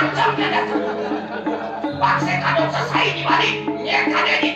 macamnya datang. Paksa kadang selesai di balik. Nyekan ini.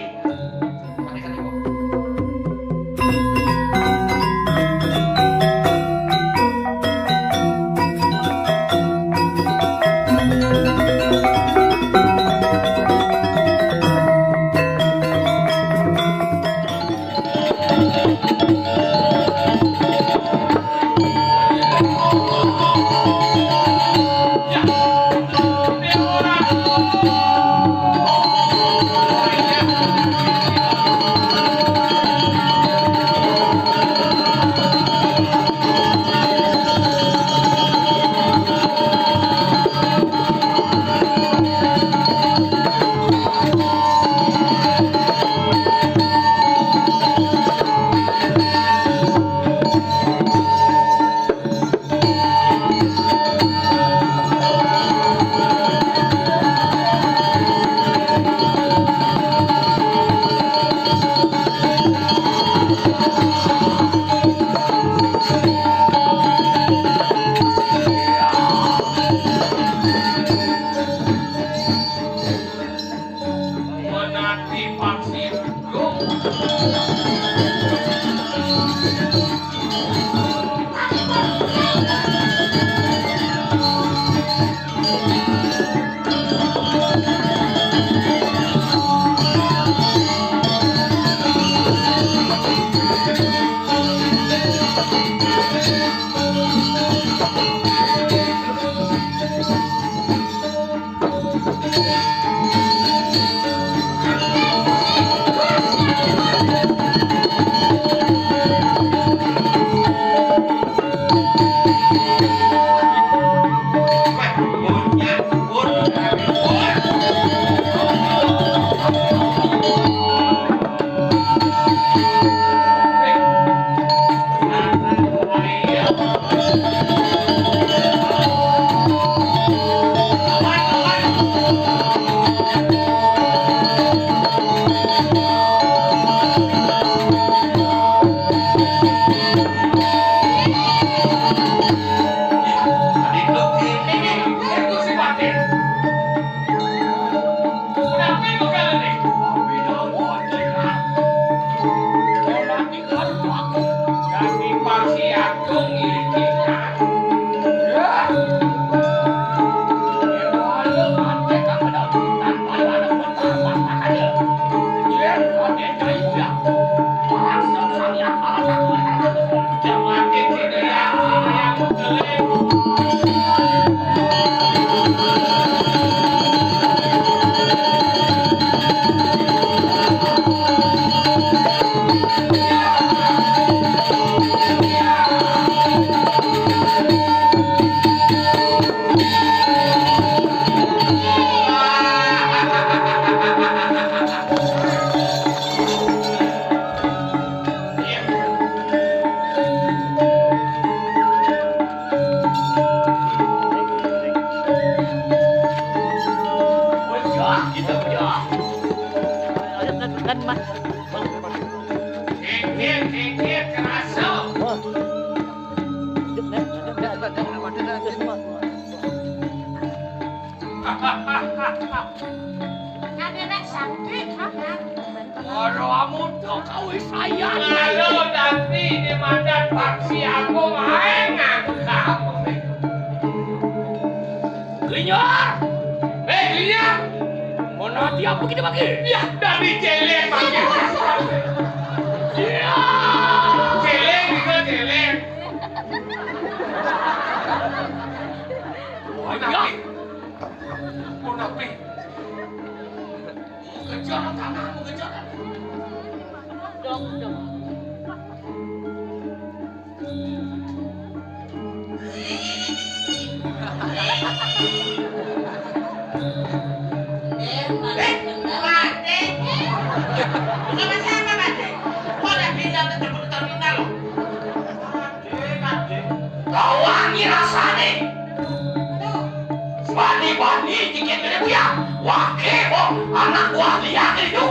Bani-bani dikit dari buya. Wah kebo, anak buah lihat itu.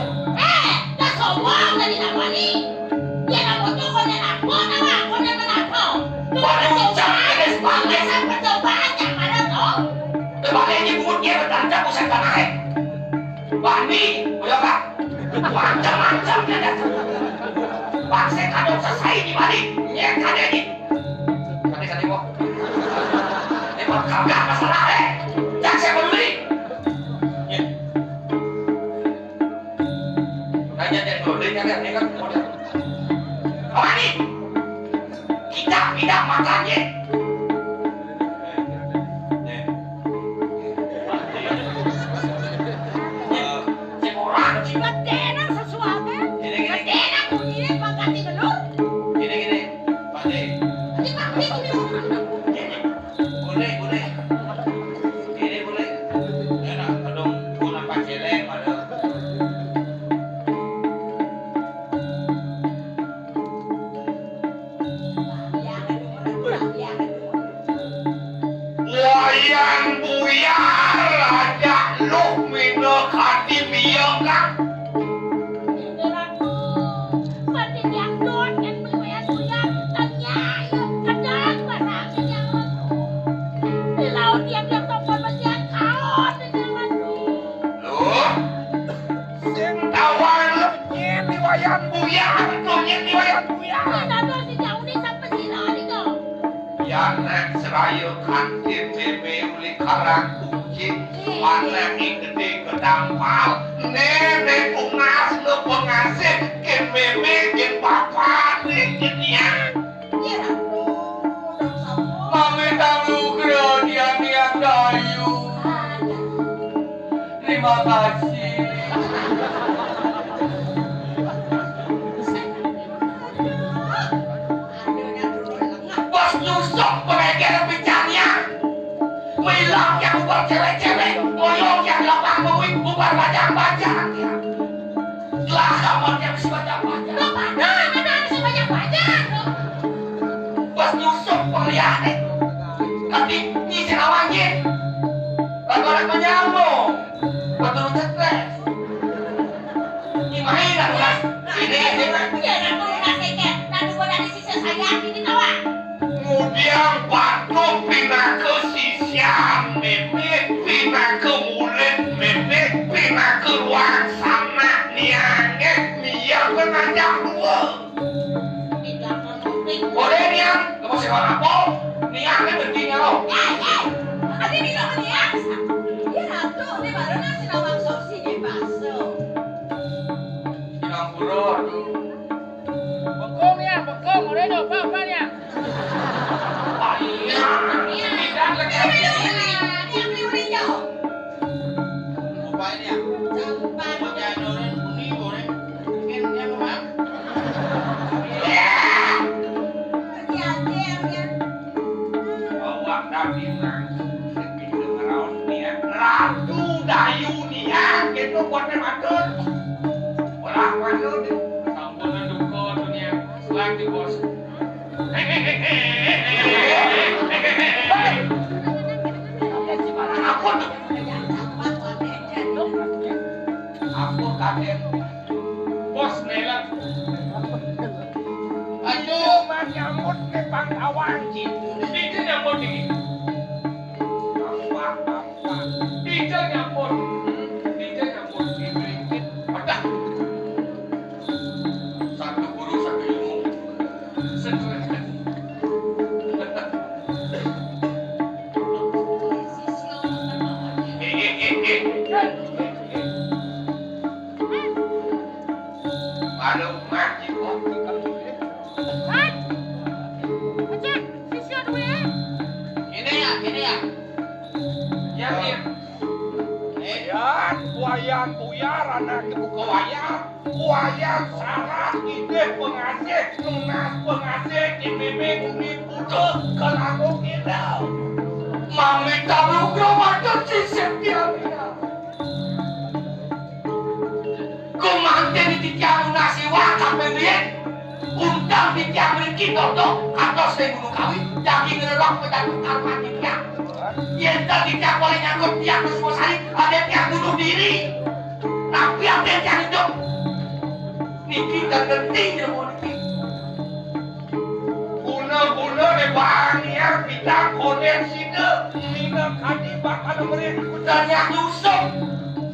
Dah sombong dari bani. Dia nak potong kau nak apa nak? Kau nak apa? Bani jangan ada sepanjang. Sampai tu banyak mana tu? Bani ini bukan tanah bani boyoga macam-macam ada paksa kado selesai di balik nyek kade ini kade kok ini mah kagak masalah jak saya peduli nanya dari peduli kalian ini kan model apa nih kita tidak makannya wayang buyar ada lu mino kati biyoga wayang buyar tuh di wayang buyar ya nek serayu kantin bebe uli karang kucing mana gede kedampal nenek pungas lu pengasih ken bebe ken papa nih kenia mami tamu kerodian yang dayu terima kasih nyusuk mereka bicaranya bilang yang buat cewek-cewek boyong yang lepas mewik bubar bajang-bajang ya lah kamu yang mesti bajang-bajang lo mana mesti bajang-bajang pas nyusuk penglihatnya tapi nyisir awangnya orang menyambung betul stres ini main lah ini nanti gue dari sisi saya ini tawa kemudian batu pindah ke sisian bebek pindah ke mulut bebek pindah ke ruang sana niangnya niang kena jam 2 boleh niang kamu sewa apa niangnya pentingnya lo ada bilang niang ya tuh ini baru nasi nawang sosi di baso bilang pura tuh bengkong ya bengkong udah dong apa ya Ratu Dayu nia, kita buatnya makan. Orang makan tu. sampunan duko dunia lagi bos Apa tu? Apa kaget? bos nelan Aduh, menyambut ke Pangkawan Dijel nyambut ini Dijel nyambut diberikin Adah. Satu guru satu ilmu. sesuai Malu mati kok. Ini ya. ya ya Wayang buyar anak kebuka wayang sarah ide pengasih tunas pengasih IPB bumi putus kelamu kita mami tamu macam sisip dia kumante di tiang nasi wakam pembelian undang di tiang kita tuh atau saya gunung kawin jadi ngelok pedagang mati dia yang tadi tiang boleh nyangkut tiang ke semua sari ada tiang bunuh diri tapi ada tiang hidup niki kan genting dia mau niki guna-guna deh bang ya kita koneksina mina kadi bakal mereka kutanya lusuk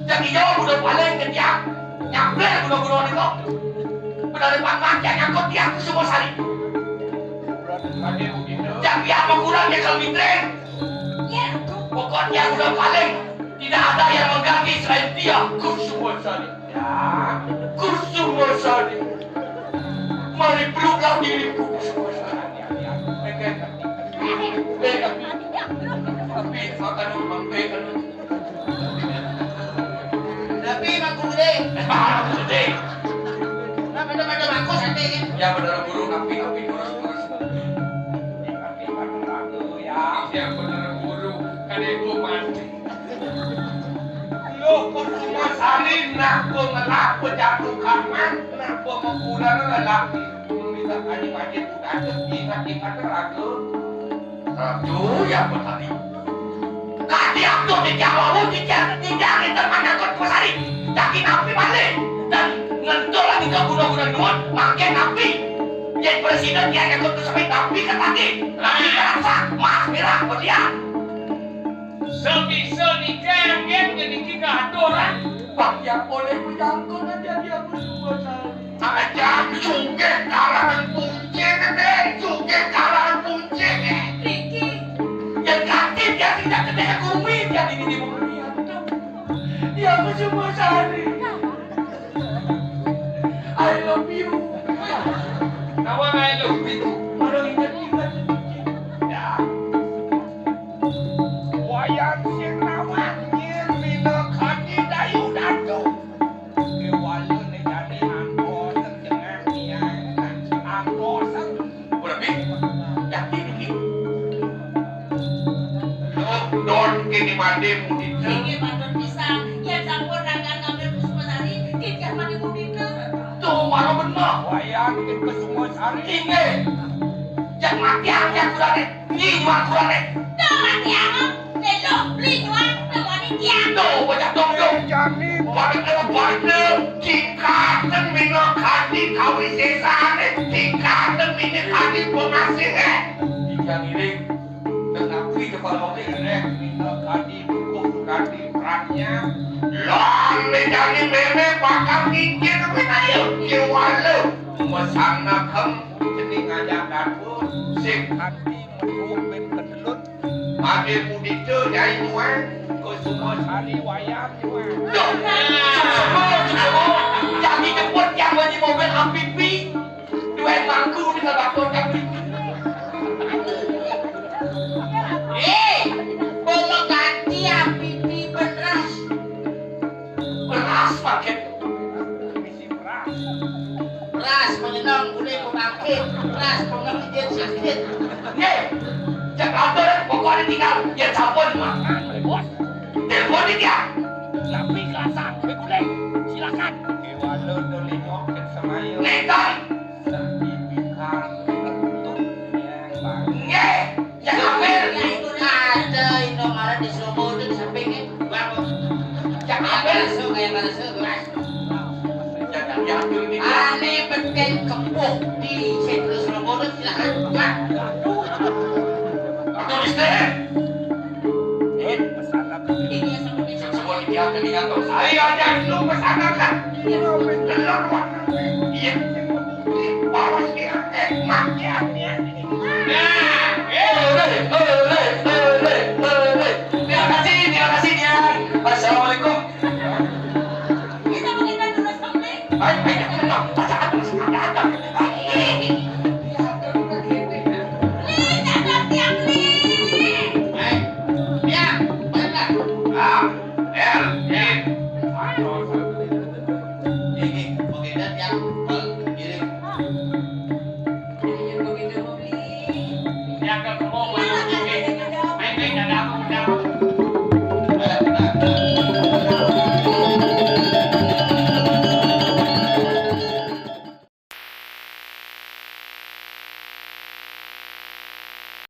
jadi jauh udah paling ketiak nyampe guna-guna nih kok udah depan makan nyangkut tiak semua sari jadi apa kurangnya kalau mitren pokoknya udah paling tidak ada yang mengganti selain dia Kusuma Sari ya Kusuma Sari mari peluklah diriku Kusuma Sari tapi makan mempekan Tapi Bangku Gede. gede Nah, macam-macam aku santai kan. ya benar guru napi terus ya benar guru kadeko mati lo Kusuma Sari nak pengelak penjatuh kaman nak pemukulan lelaki meminta kaji-kaji udah ingat-ingat ragu ya petani kaki aku di Jawa tidak termana Kusuma Sari yakin api balik dan ngentul lagi ke gunung-gunung nuan makin api jadi presiden dia yang ikut sampai api ke tadi lagi kerasa mas merah berlian Sebisa ni kan jadi kita aturan. bang yang boleh menjangkau aja dia Kusuma Sari aja juga kalangan punceng deh juga kalangan punceng Riki. yang kantin dia tidak kedai kumi dia di bawah dia Kusuma Sari I love you Nawa I love you. orang ingat-ingat ya wayang sing namanya mina kaki dayu datu kewalu ni jadi angko terdengar dia angko sang berarti yakin ini don kini mandi mudi Riki patut pisang. Ya campur dagang ngambil Kusuma Sari. Kita mandi mudina. tuh mana benar wayang ke Kusuma Sari ini yang mati yang kurang ni jual kurang Dah mati apa? Lelo beli jual. Dah mati tiang. tuh banyak dong dong jadi partner tingkatan mina kaki kawi sesane tingkatan mina kaki pengasih yang ini dengan pi kepala ini mina kaki dukung kaki perannya lah menjadi meme bakal mikir mina yuk kiwalu mesana kem jadi ngajak dapur sing hati menunggu kedelut Ade mudito nyai nuan Kusuma Sari wayang nuan jadi jemput yang di mobil amfibi dua mangku dengan bakul kami Belum ganti pipi beras. beras paket Beras menyenang boleh pembangkit. Beras pengangkit sakit. nih jangan ada pokoknya tinggal ya sabun mah telepon dia Tapi kasar, beguleng. Silakan. kewalu dolingok ke semayu netai sertifikat untuk yang bang yang ambil Ya itu ada Indomaret di Slobo itu di sampingnya. Bangun. yang Yang ambil masuk kayak mana beras. jangan diambil ini Aneh beken kepuk di sentra Slobo itu silakan. Pak. tulis deh Ini yang sama bisa. semua diambil di kantor saya aja lu pesankan telur warna iya bawa dia maknya Nah, oh